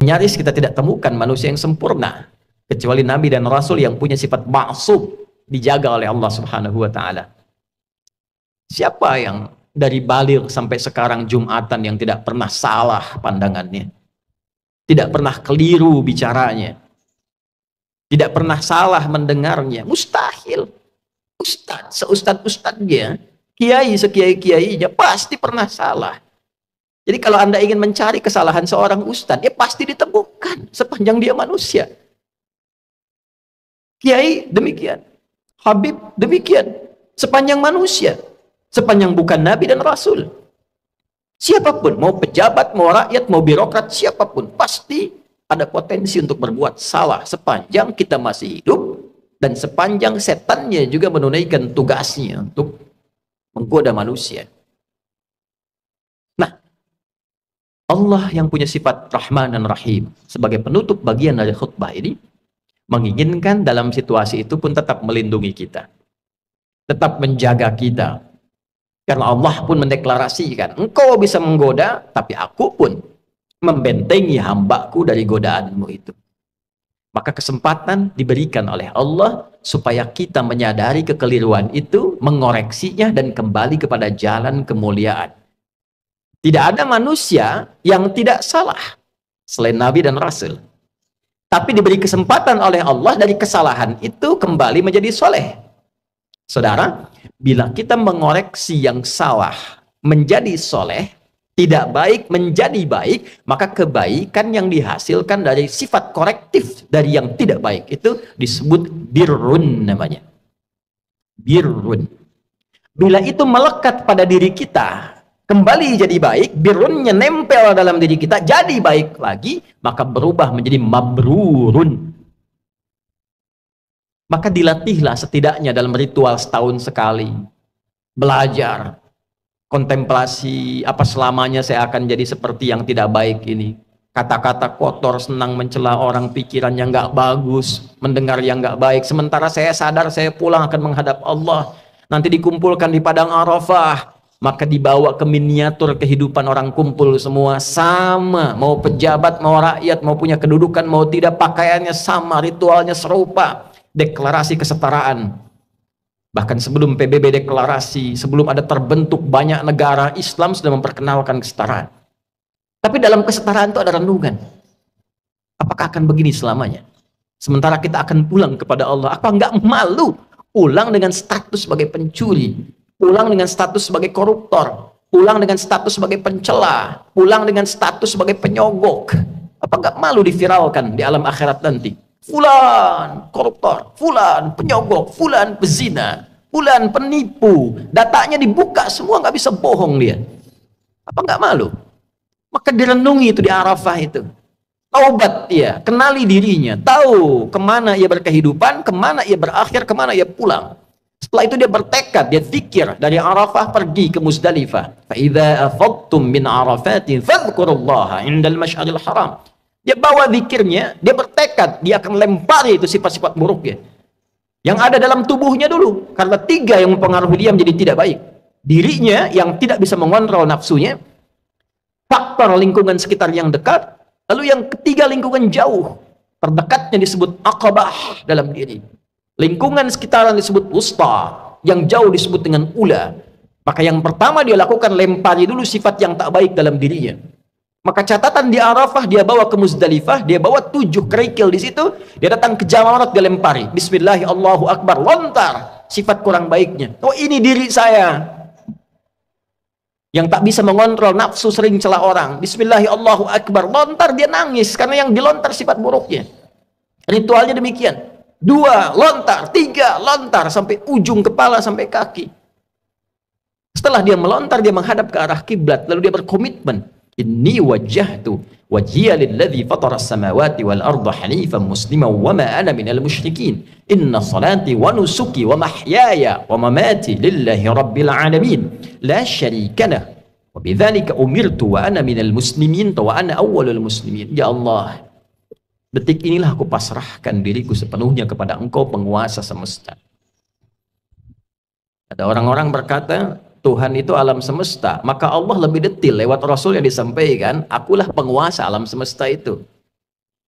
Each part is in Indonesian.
Nyaris kita tidak temukan manusia yang sempurna kecuali nabi dan rasul yang punya sifat ma'sum, dijaga oleh Allah Subhanahu wa taala. Siapa yang dari baligh sampai sekarang Jumatan yang tidak pernah salah pandangannya, tidak pernah keliru bicaranya, tidak pernah salah mendengarnya? Mustahil. Seustad-ustadnya, kiai sekiai-kiainya pasti pernah salah. Jadi kalau Anda ingin mencari kesalahan seorang ustadz, dia pasti ditemukan sepanjang dia manusia. Kiai demikian, Habib demikian, sepanjang manusia, sepanjang bukan nabi dan rasul. Siapapun, mau pejabat, mau rakyat, mau birokrat, siapapun, pasti ada potensi untuk berbuat salah sepanjang kita masih hidup dan sepanjang setannya juga menunaikan tugasnya untuk menggoda manusia. Nah, Allah yang punya sifat Rahman dan Rahim sebagai penutup bagian dari khutbah ini menginginkan dalam situasi itu pun tetap melindungi kita, tetap menjaga kita. Karena Allah pun mendeklarasikan, engkau bisa menggoda, tapi aku pun membentengi hambaku dari godaanmu itu. Maka kesempatan diberikan oleh Allah supaya kita menyadari kekeliruan itu, mengoreksinya, dan kembali kepada jalan kemuliaan. Tidak ada manusia yang tidak salah selain Nabi dan Rasul. Tapi diberi kesempatan oleh Allah dari kesalahan itu kembali menjadi soleh. Saudara, bila kita mengoreksi yang salah menjadi soleh, tidak baik menjadi baik, maka kebaikan yang dihasilkan dari sifat korektif dari yang tidak baik itu disebut birrun namanya. Birrun. Bila itu melekat pada diri kita, kembali jadi baik, birrunnya nempel dalam diri kita, jadi baik lagi, maka berubah menjadi mabrurun. Maka dilatihlah setidaknya dalam ritual setahun sekali. Belajar, kontemplasi, apa selamanya saya akan jadi seperti yang tidak baik ini. Kata-kata kotor, senang mencela orang, pikiran yang nggak bagus, mendengar yang nggak baik. Sementara saya sadar saya pulang akan menghadap Allah. Nanti dikumpulkan di Padang Arafah. Maka dibawa ke miniatur kehidupan orang kumpul semua sama. Mau pejabat, mau rakyat, mau punya kedudukan, mau tidak, pakaiannya sama, ritualnya serupa. Deklarasi kesetaraan. Bahkan sebelum PBB deklarasi, sebelum ada terbentuk banyak negara, Islam sudah memperkenalkan kesetaraan. Tapi dalam kesetaraan itu ada renungan. Apakah akan begini selamanya? Sementara kita akan pulang kepada Allah. Apa enggak malu pulang dengan status sebagai pencuri, pulang dengan status sebagai koruptor, pulang dengan status sebagai pencela, pulang dengan status sebagai penyogok? Apa enggak malu diviralkan di alam akhirat nanti? Fulan koruptor, fulan penyogok, fulan pezina, fulan penipu, datanya dibuka semua, nggak bisa bohong dia. Apa nggak malu? Maka direnungi itu di Arafah itu. Taubat dia, kenali dirinya, tahu kemana ia berkehidupan, kemana ia berakhir, kemana ia pulang. Setelah itu dia bertekad, dia zikir dari Arafah pergi ke Muzdalifah. Fa idza afadtum min Arafatin fadhkurullaha indal masy'aril haram. Dia bawa zikirnya, dia bertekad, dia akan lempari itu sifat-sifat buruknya yang ada dalam tubuhnya dulu, karena tiga yang mempengaruhi dia menjadi tidak baik. Dirinya yang tidak bisa mengontrol nafsunya, faktor lingkungan sekitar yang dekat, lalu yang ketiga lingkungan jauh, terdekatnya disebut aqabah dalam diri, lingkungan sekitaran disebut wusta, yang jauh disebut dengan ula. Maka yang pertama dia lakukan, lempari dulu sifat yang tak baik dalam dirinya. Maka catatan di Arafah, dia bawa ke Muzdalifah, dia bawa 7 kerikil di situ, dia datang ke Jamarat, dia lempari. Bismillah, Allahu Akbar, lontar sifat kurang baiknya. Oh, ini diri saya yang tak bisa mengontrol nafsu, sering celah orang. Bismillah, Allahu Akbar, lontar, dia nangis karena yang dilontar sifat buruknya. Ritualnya demikian. 2 lontar, 3 lontar, sampai ujung kepala, sampai kaki. Setelah dia melontar, dia menghadap ke arah kiblat, lalu dia berkomitmen. Inni wajjahtu wajhiya lilladzi fatara as-samawati wal arda hanifan musliman wa ma ana minal musyrikin. Inna salati wa nusuki wa mahyaya wa mamati lillahi rabbil alamin la syarika lah wa bidzalika umirtu wa ana minal muslimin wa ana awwalul muslimin. Ya Allah, detik inilah aku pasrahkan diriku sepenuhnya kepada Engkau, penguasa semesta. Ada orang-orang berkata Tuhan itu alam semesta, maka Allah lebih detil lewat Rasul yang disampaikan, akulah penguasa alam semesta itu.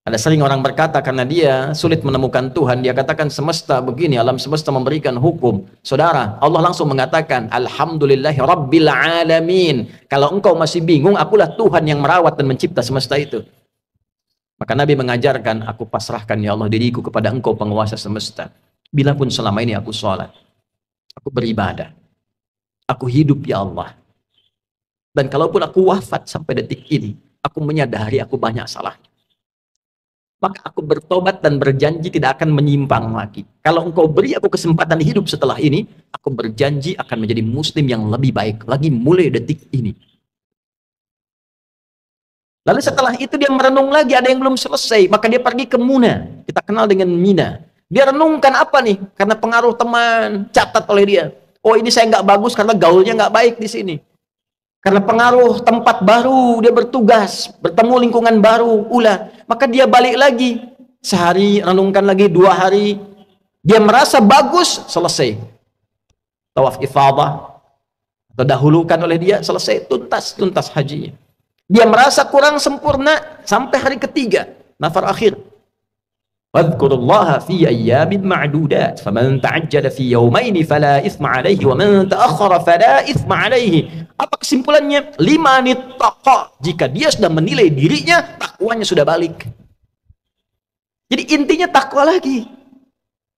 Ada sering orang berkata karena dia sulit menemukan Tuhan, dia katakan semesta begini, alam semesta memberikan hukum. Saudara, Allah langsung mengatakan, Alhamdulillahi Rabbil Alamin. Kalau engkau masih bingung, akulah Tuhan yang merawat dan mencipta semesta itu. Maka Nabi mengajarkan, aku pasrahkan ya Allah diriku kepada engkau penguasa semesta. Bila pun selama ini aku sholat, aku beribadah, aku hidup ya Allah. Dan kalaupun aku wafat sampai detik ini, aku menyadari aku banyak salahnya. Maka aku bertobat dan berjanji tidak akan menyimpang lagi. Kalau engkau beri aku kesempatan hidup setelah ini, aku berjanji akan menjadi muslim yang lebih baik lagi mulai detik ini. Lalu setelah itu dia merenung lagi, ada yang belum selesai, maka dia pergi ke Muna. Kita kenal dengan Mina. Dia renungkan apa nih? Karena pengaruh teman, catat oleh dia. Oh, ini saya nggak bagus karena gaulnya nggak baik di sini. Karena pengaruh tempat baru, dia bertugas, bertemu lingkungan baru, maka dia balik lagi. Sehari, renungkan lagi, 2 hari. Dia merasa bagus, selesai. Tawaf ifadah, atau dahulukan oleh dia, selesai, tuntas hajinya. Dia merasa kurang sempurna, sampai hari ketiga, nafar akhir. Wadhkurullaha fi ayyamin ma'dudat, faman ta'ajjala fi yawmaini fala ithma alaihi, wa man ta'akhkhara fala ithma alaihi. Apa kesimpulannya? 5 nittaqa. Jika dia sudah menilai dirinya, takwanya sudah balik. Jadi intinya takwa lagi.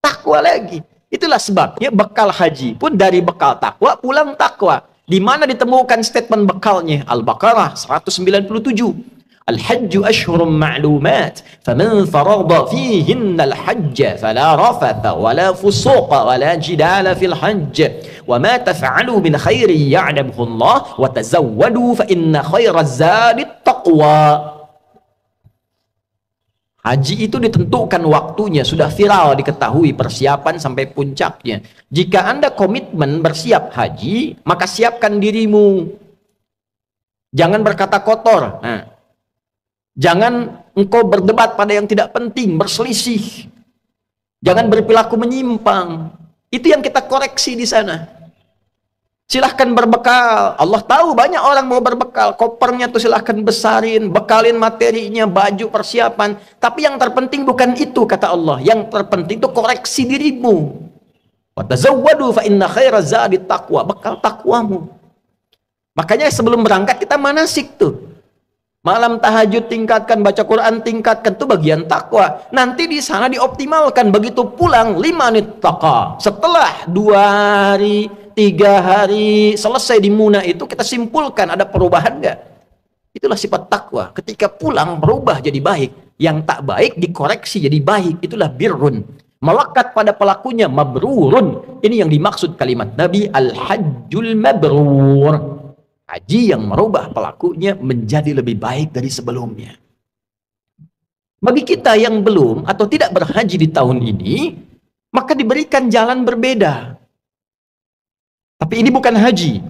Takwa lagi. Itulah sebabnya bekal haji pun dari bekal takwa, pulang takwa. Di mana ditemukan statement bekalnya? Al-Baqarah 197. Al-hajju ashhurum ma'lumat, faman farada fihinna al-hajja fala rafatha wala fusuqa wala jidala fil hajj, wa ma taf'alu min khairin ya'lamuhu Allah, wa tazawwadu fa inna khairaz zadi taqwa. Haji itu ditentukan waktunya, sudah viral, diketahui persiapan sampai puncaknya. Jika Anda komitmen bersiap haji, maka siapkan dirimu. Jangan berkata kotor. Jangan engkau berdebat pada yang tidak penting, berselisih. Jangan berperilaku menyimpang. Itu yang kita koreksi di sana. Silahkan berbekal. Allah tahu banyak orang mau berbekal. Kopernya tuh silahkan besarin, bekalin materinya, baju, persiapan. Tapi yang terpenting bukan itu, kata Allah. Yang terpenting itu koreksi dirimu. Wa tazawwadu fa inna khairaz zadi taqwa. Bekal takwamu. Makanya sebelum berangkat kita manasik tuh. Malam tahajud tingkatkan, baca Quran tingkatkan, itu bagian takwa. Nanti di sana dioptimalkan. Begitu pulang 5 nittaqa. Setelah 2 hari, 3 hari selesai di Muna itu, kita simpulkan ada perubahan nggak? Itulah sifat takwa. Ketika pulang berubah jadi baik. Yang tak baik dikoreksi jadi baik. Itulah birrun. Melekat pada pelakunya mabrurun. Ini yang dimaksud kalimat Nabi, al-hajjul mabrur. Haji yang merubah pelakunya menjadi lebih baik dari sebelumnya. Bagi kita yang belum atau tidak berhaji di tahun ini, maka diberikan jalan berbeda. Tapi ini bukan haji.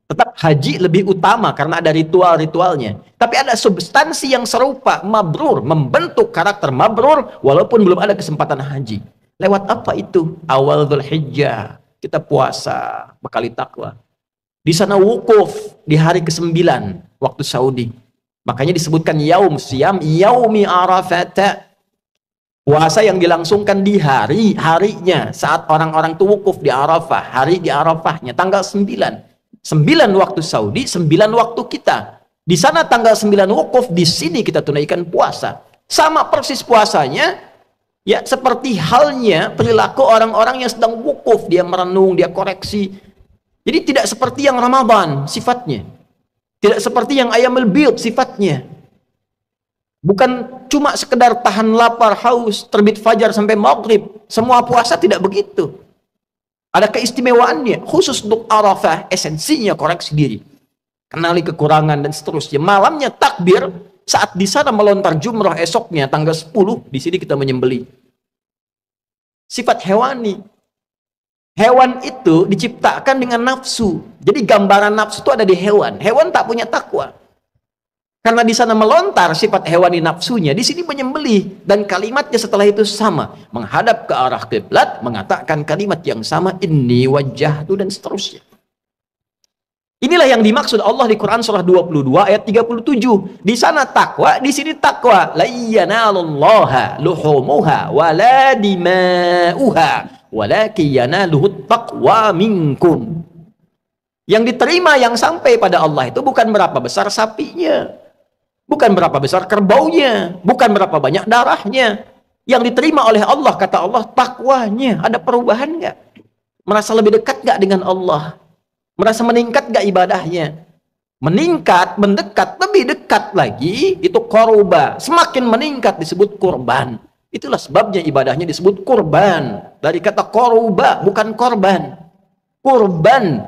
Tetap haji lebih utama karena ada ritual-ritualnya. Tapi ada substansi yang serupa, mabrur, membentuk karakter mabrur walaupun belum ada kesempatan haji. Lewat apa itu? Awal Dzulhijjah, kita puasa, bekali takwa. Di sana wukuf di hari ke-9 waktu Saudi. Makanya disebutkan yaum siyam yaumi arafat. Puasa yang dilangsungkan di harinya saat orang-orang itu wukuf di Arafah, hari di Arafahnya tanggal 9. 9 waktu Saudi, 9 waktu kita. Di sana tanggal 9 wukuf, di sini kita tunaikan puasa. Sama persis puasanya, ya seperti halnya perilaku orang-orang yang sedang wukuf, dia merenung, dia koreksi. Jadi tidak seperti yang Ramadan sifatnya. Tidak seperti yang Ayyamul Bid sifatnya. Bukan cuma sekedar tahan lapar, haus, terbit fajar sampai maghrib. Semua puasa tidak begitu. Ada keistimewaannya. Khusus untuk Arafah, esensinya koreksi diri. Kenali kekurangan dan seterusnya. Malamnya takbir, saat di sana melontar jumrah esoknya tanggal 10, di sini kita menyembelih. Sifat hewani. Hewan itu diciptakan dengan nafsu. Jadi gambaran nafsu itu ada di hewan. Hewan tak punya takwa. Karena di sana melontar sifat hewani nafsunya, di sini menyembelih. Dan kalimatnya setelah itu sama. Menghadap ke arah kiblat, mengatakan kalimat yang sama, inni wajjahtu, dan seterusnya. Inilah yang dimaksud Allah di Quran surah 22 ayat 37. Di sana takwa, di sini takwa. La yanalallaha luhumuha wala dima'uha walakin yanaluhut taqwa minkum. Yang diterima, yang sampai pada Allah itu bukan berapa besar sapinya, bukan berapa besar kerbaunya, bukan berapa banyak darahnya. Yang diterima oleh Allah, kata Allah, takwanya. Ada perubahan nggak? Merasa lebih dekat nggak dengan Allah? Merasa meningkat gak ibadahnya? Meningkat, mendekat, lebih dekat lagi, itu qurba. Semakin meningkat disebut kurban. Itulah sebabnya ibadahnya disebut kurban. Dari kata qurba, bukan korban. Kurban.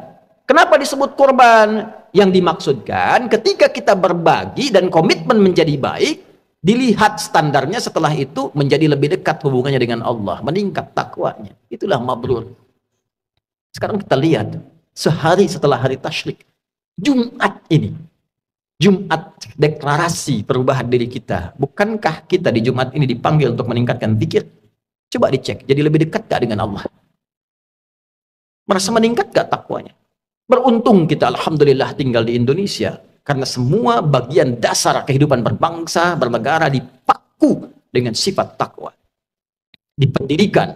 Kenapa disebut kurban? Yang dimaksudkan ketika kita berbagi dan komitmen menjadi baik, dilihat standarnya setelah itu menjadi lebih dekat hubungannya dengan Allah. Meningkat takwanya. Itulah mabrur. Sekarang kita lihat. Sehari setelah hari tasyrik, Jumat ini, Jumat deklarasi perubahan diri kita. Bukankah kita di Jumat ini dipanggil untuk meningkatkan zikir? Coba dicek, jadi lebih dekat gak dengan Allah? Merasa meningkat gak takwanya? Beruntung kita, alhamdulillah, tinggal di Indonesia, karena semua bagian dasar kehidupan berbangsa, bernegara dipaku dengan sifat takwa. Di pendidikan,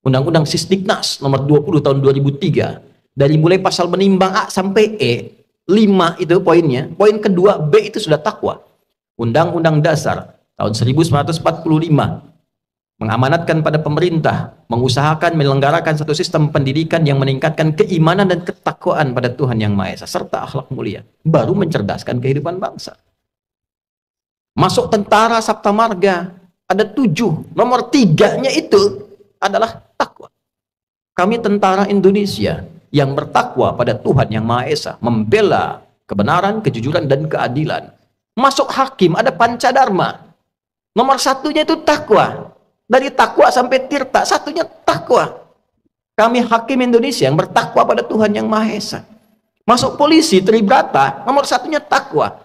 Undang-Undang Sisdiknas nomor 20 tahun 2003, dari mulai pasal menimbang A sampai E, 5 itu poinnya. Poin kedua, B itu sudah takwa. Undang-Undang Dasar tahun 1945 mengamanatkan pada pemerintah, mengusahakan menyelenggarakan satu sistem pendidikan yang meningkatkan keimanan dan ketakwaan pada Tuhan Yang Maha Esa, serta akhlak mulia. Baru mencerdaskan kehidupan bangsa. Masuk tentara Sabta Marga, ada 7. Nomor 3-nya itu adalah takwa. Kami tentara Indonesia yang bertakwa pada Tuhan Yang Maha Esa, membela kebenaran, kejujuran, dan keadilan. Masuk hakim, ada pancadharma. Nomor 1-nya itu takwa. Dari takwa sampai tirta, 1-nya takwa. Kami hakim Indonesia yang bertakwa pada Tuhan Yang Maha Esa. Masuk polisi, Tribrata, nomor 1-nya takwa.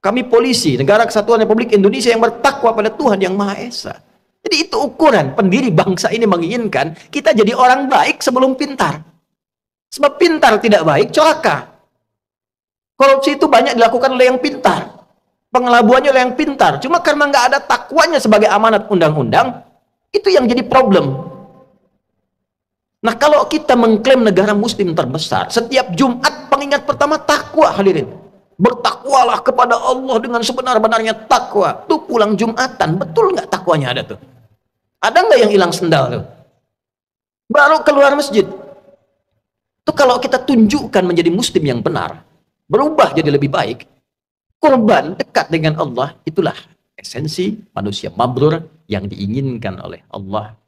Kami polisi, Negara Kesatuan Republik Indonesia yang bertakwa pada Tuhan Yang Maha Esa. Jadi itu ukuran pendiri bangsa ini menginginkan kita jadi orang baik sebelum pintar. Sebab pintar tidak baik, celaka. Korupsi itu banyak dilakukan oleh yang pintar. Pengelabuannya oleh yang pintar. Cuma karena nggak ada takwanya sebagai amanat undang-undang, itu yang jadi problem. Nah, kalau kita mengklaim negara muslim terbesar, setiap Jumat pengingat pertama takwa, hadirin. Bertakwalah kepada Allah dengan sebenar-benarnya takwa. Tuh pulang Jumatan, betul nggak takwanya ada tuh? Ada nggak yang hilang sendal tuh? Baru keluar masjid. Itu kalau kita tunjukkan menjadi muslim yang benar, berubah jadi lebih baik, korban dekat dengan Allah, itulah esensi manusia mabrur yang diinginkan oleh Allah